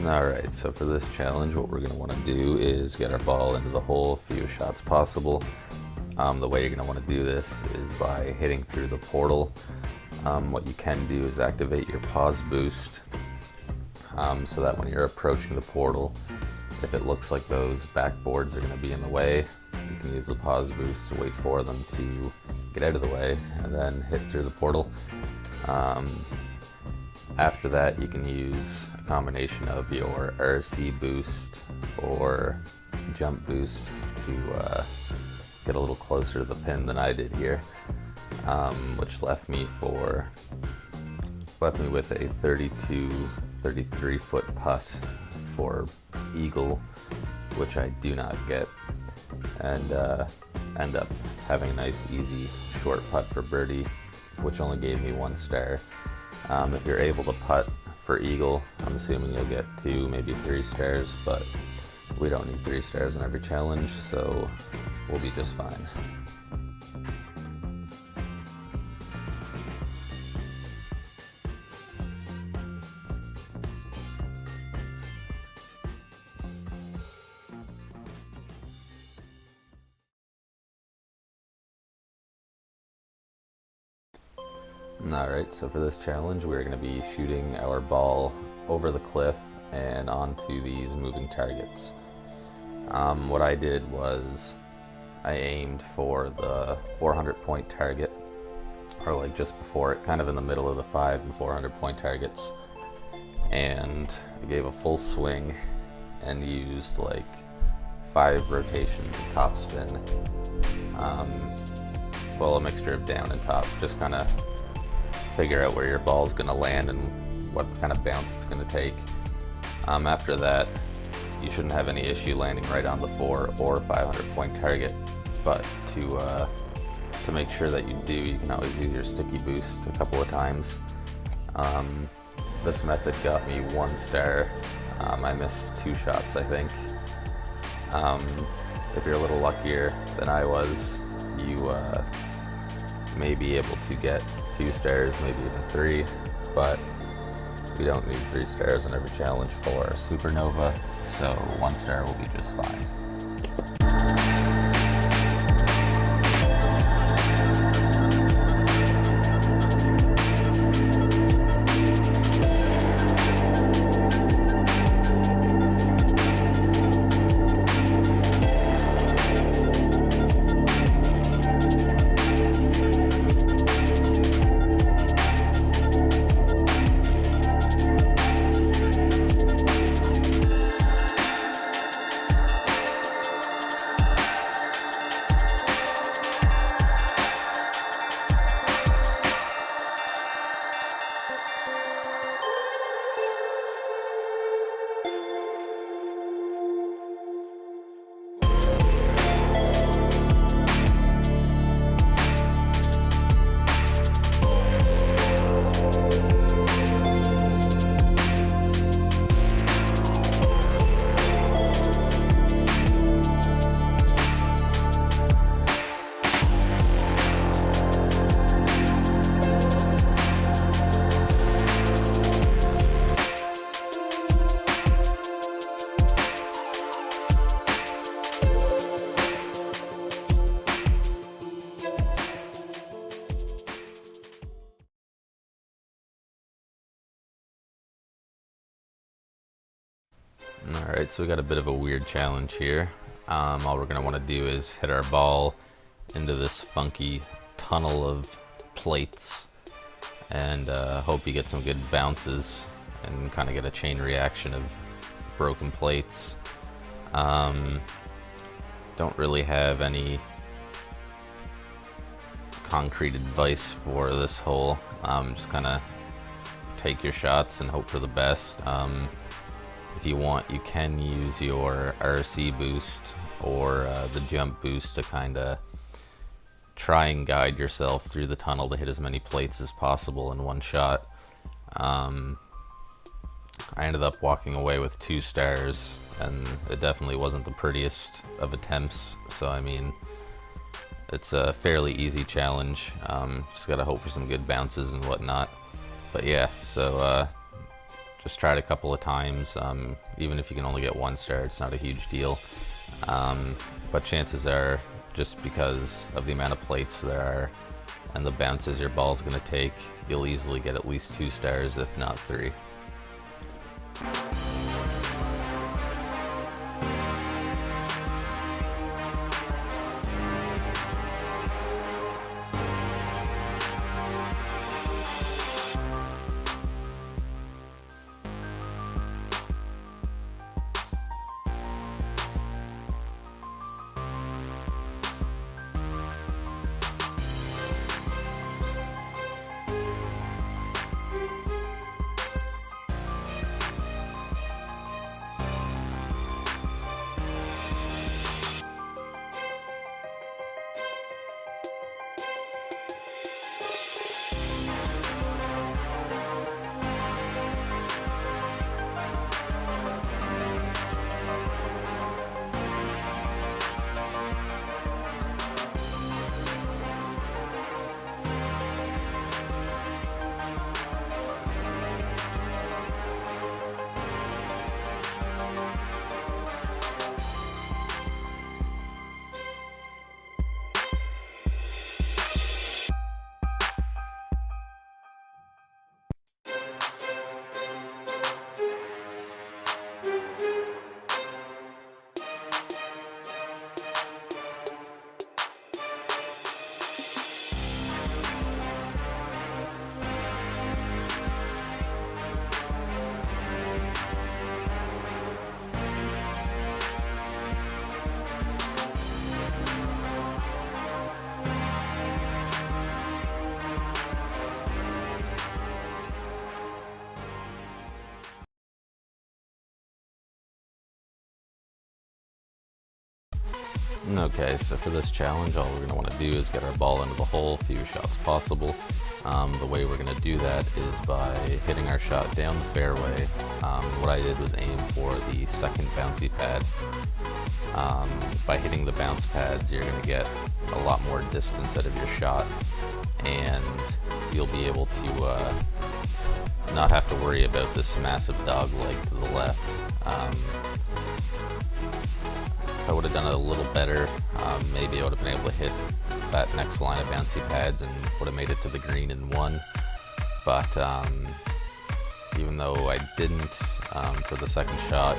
Alright, so for this challenge, what we're going to want to do is get our ball into the hole, few shots possible. The way you're going to want to do this is by hitting through the portal. What you can do is activate your pause boost, so that when you're approaching the portal, if it looks like those backboards are going to be in the way, you can use the pause boost to wait for them to get out of the way and then hit through the portal. After that, you can use a combination of your RC boost or jump boost to get a little closer to the pin than I did here, which left me with a 33 foot putt for eagle, which I do not get, and end up having a nice easy short putt for birdie, which only gave me 1 star. If you're able to putt for eagle, I'm assuming you'll get 2, maybe 3 stars, but we don't need 3 stars in every challenge, so we'll be just fine. Alright, so for this challenge, we're going to be shooting our ball over the cliff and onto these moving targets. What I did was I aimed for the 400 point target, or like just before it, kind of in the middle of the 5 and 400 point targets, and I gave a full swing and used like 5 rotations of topspin. Well, a mixture of down and top, just kind of figure out where your ball is going to land and what kind of bounce it's going to take. After that, you shouldn't have any issue landing right on the 400 or 500 point target, but to make sure that you do, you can always use your sticky boost a couple of times. This method got me 1 star. I missed 2 shots, I think. If you're a little luckier than I was, you may be able to get 2 stars, maybe even 3, but we don't need 3 stars in every challenge for Supernova, so 1 star will be just fine. Alright, so we got a bit of a weird challenge here. All we're going to want to do is hit our ball into this funky tunnel of plates and hope you get some good bounces and kind of get a chain reaction of broken plates. Don't really have any concrete advice for this hole. Just kind of take your shots and hope for the best. If you want, you can use your RC boost or the jump boost to kind of try and guide yourself through the tunnel to hit as many plates as possible in 1 shot. I ended up walking away with 2 stars, and it definitely wasn't the prettiest of attempts, so I mean, it's a fairly easy challenge. Just gotta hope for some good bounces and whatnot. But yeah, so just try it a couple of times. Even if you can only get 1 star, it's not a huge deal. But chances are, just because of the amount of plates there are and the bounces your ball's going to take, you'll easily get at least 2 stars, if not 3. Okay, so for this challenge, all we're going to want to do is get our ball into the hole, few shots possible. The way we're going to do that is by hitting our shot down the fairway. What I did was aim for the second bouncy pad. By hitting the bounce pads, you're going to get a lot more distance out of your shot, and you'll be able to not have to worry about this massive dog leg to the left. If I would have done it a little better, maybe I would have been able to hit that next line of bouncy pads and would have made it to the green in 1. But even though I didn't, for the second shot,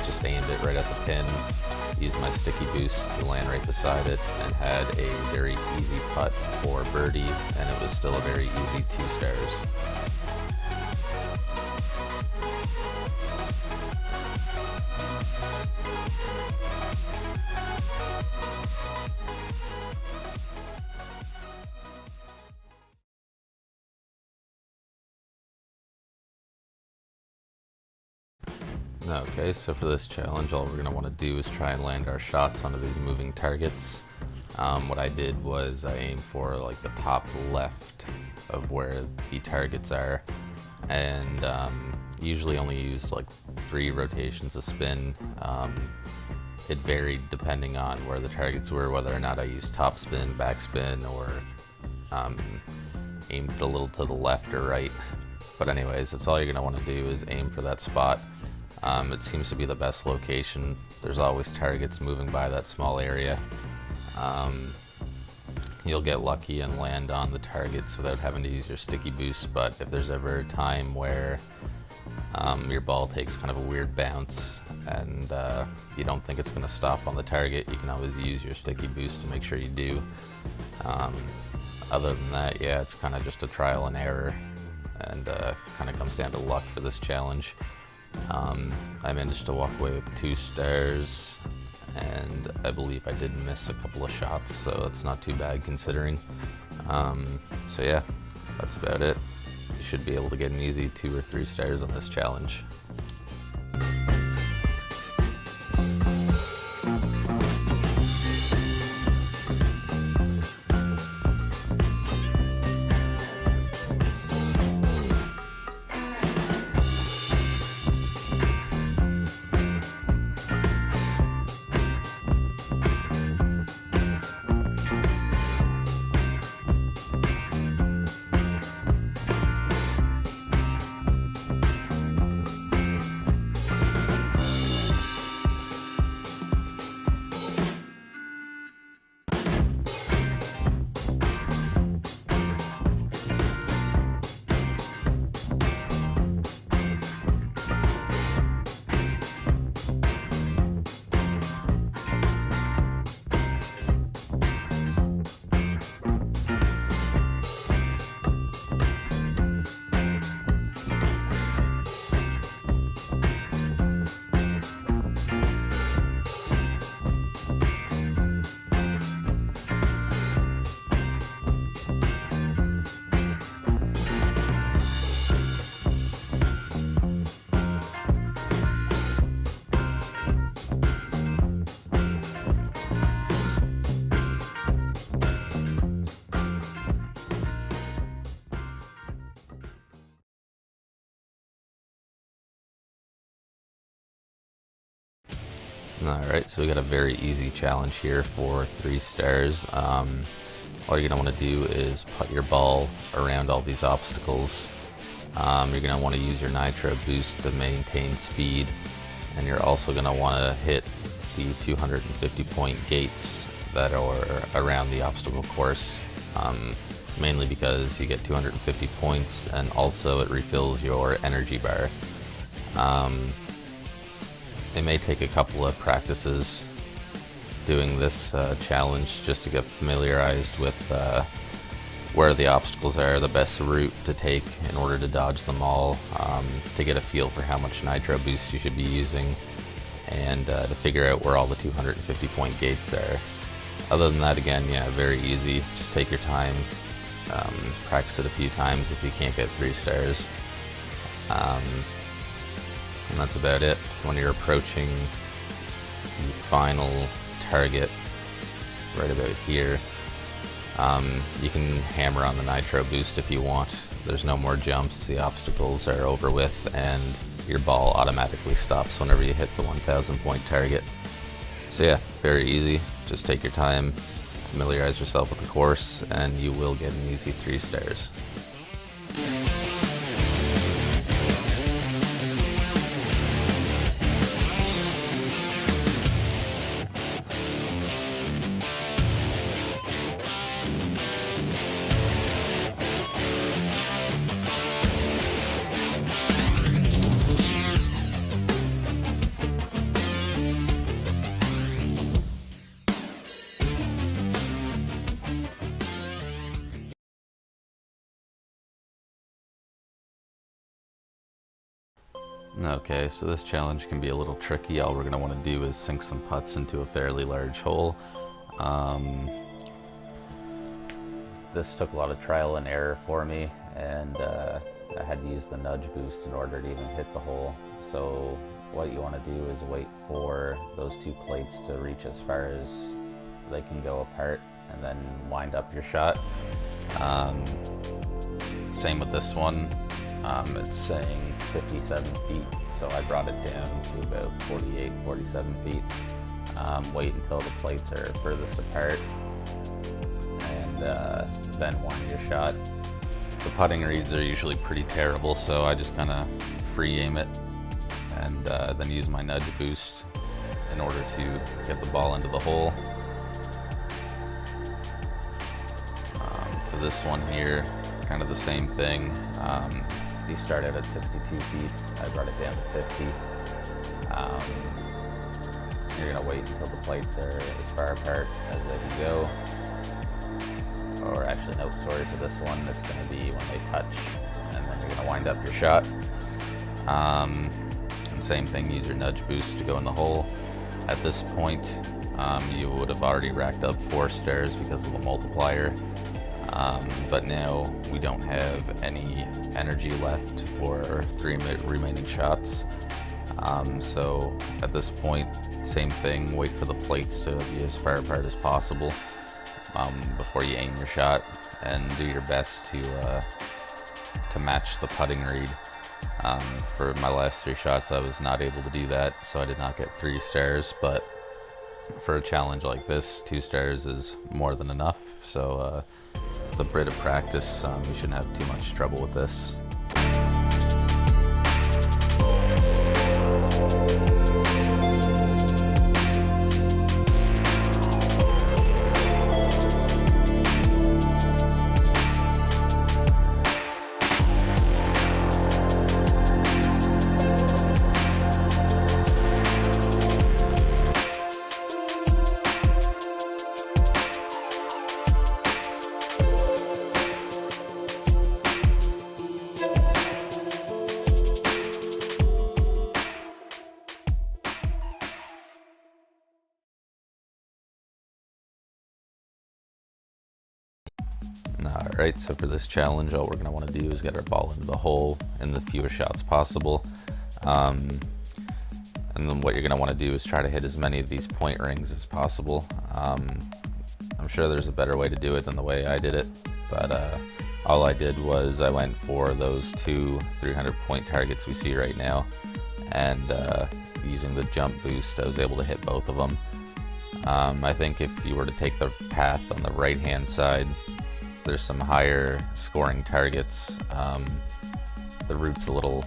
just aimed it right at the pin, used my sticky boost to land right beside it, and had a very easy putt for birdie, and it was still a very easy 2 stars. Okay, so for this challenge, all we're going to want to do is try and land our shots onto these moving targets. What I did was I aimed for like the top left of where the targets are, and usually only used like 3 rotations of spin. It varied depending on where the targets were, whether or not I used top spin, back spin, or aimed a little to the left or right. But anyways, that's all you're going to want to do is aim for that spot. It seems to be the best location. There's always targets moving by that small area. You'll get lucky and land on the targets without having to use your sticky boost, but if there's ever a time where your ball takes kind of a weird bounce and you don't think it's going to stop on the target, you can always use your sticky boost to make sure you do. Other than that, yeah, it's kind of just a trial and error, and kind of comes down to luck for this challenge. I managed to walk away with 2 stars, and I believe I did miss a couple of shots, so it's not too bad considering. So yeah, that's about it. You should be able to get an easy 2 or 3 stars on this challenge. Alright, so we got a very easy challenge here for 3 stars. All you're going to want to do is putt your ball around all these obstacles. You're going to want to use your nitro boost to maintain speed, and you're also going to want to hit the 250 point gates that are around the obstacle course, mainly because you get 250 points and also it refills your energy bar. It may take a couple of practices doing this challenge just to get familiarized with where the obstacles are, the best route to take in order to dodge them all, to get a feel for how much nitro boost you should be using, and to figure out where all the 250 point gates are. Other than that, again, yeah, very easy. Just take your time, practice it a few times if you can't get 3 stars. And that's about it. When you're approaching the final target, right about here, you can hammer on the nitro boost if you want. There's no more jumps, the obstacles are over with, and your ball automatically stops whenever you hit the 1000 point target. So yeah, very easy. Just take your time, familiarize yourself with the course, and you will get an easy 3 stars. Okay, so this challenge can be a little tricky. All we're going to want to do is sink some putts into a fairly large hole. This took a lot of trial and error for me, and I had to use the nudge boost in order to even hit the hole. So what you want to do is wait for those 2 plates to reach as far as they can go apart, and then wind up your shot. Same with this one. It's saying 57 feet, so I brought it down to about 48, 47 feet. Wait until the plates are furthest apart, and then wind your shot. The putting reads are usually pretty terrible, so I just kind of free aim it, and then use my nudge boost in order to get the ball into the hole. For this one here, kind of the same thing. These start out at 62 feet. I brought it down to 50. You're going to wait until the plates are as far apart as they can go. Or actually, no, sorry, for this one, it's going to be when they touch, and then you're going to wind up your shot. And same thing, use your nudge boost to go in the hole. At this point, you would have already racked up 4 stars because of the multiplier. But now we don't have any energy left for 3 remaining shots. So at this point, same thing, wait for the plates to be as far apart as possible before you aim your shot, and do your best to match the putting read. For my last 3 shots, I was not able to do that, so I did not get 3 stars, but for a challenge like this, 2 stars is more than enough. So with a bit of practice, you shouldn't have too much trouble with this. Alright, so for this challenge, all we're going to want to do is get our ball into the hole in the fewest shots possible. And then what you're going to want to do is try to hit as many of these point rings as possible. I'm sure there's a better way to do it than the way I did it, but all I did was I went for those 2 300 point targets we see right now, and using the jump boost, I was able to hit both of them. I think if you were to take the path on the right hand side, there's some higher scoring targets. The route's a little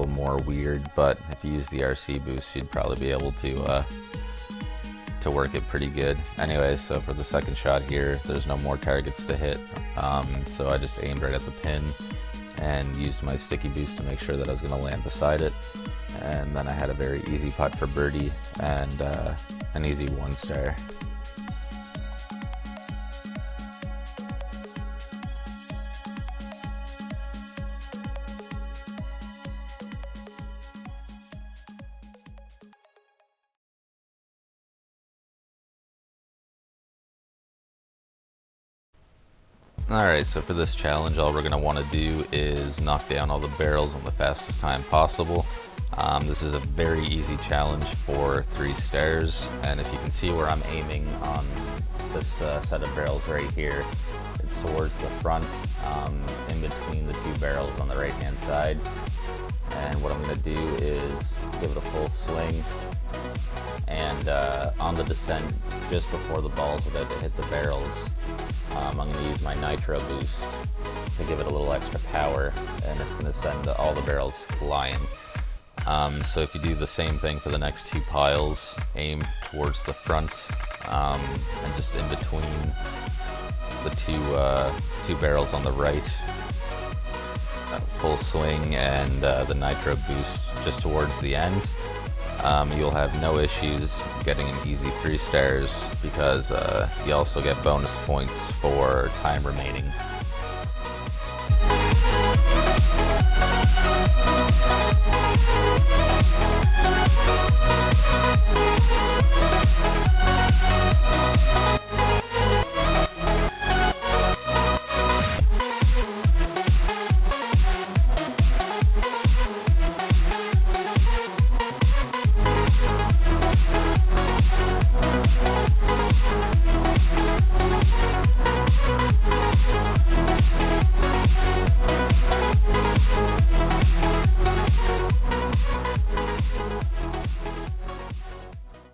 more weird, but if you use the RC boost, you'd probably be able to work it pretty good. Anyway, so for the second shot here, there's no more targets to hit, so I just aimed right at the pin and used my sticky boost to make sure that I was going to land beside it. And then I had a very easy putt for birdie and an easy 1-star. Alright, so for this challenge, all we're going to want to do is knock down all the barrels in the fastest time possible. This is a very easy challenge for 3 stars, and if you can see where I'm aiming on this set of barrels right here, it's towards the front, in between the 2 barrels on the right hand side. And what I'm going to do is give it a full swing, and on the descent, just before the ball's about to hit the barrels, I'm going to use my nitro boost to give it a little extra power, and it's going to send all the barrels flying. So if you do the same thing for the next 2 piles, aim towards the front, and just in between the two barrels on the right, full swing, and the nitro boost just towards the end. You'll have no issues getting an easy 3 stars because you also get bonus points for time remaining.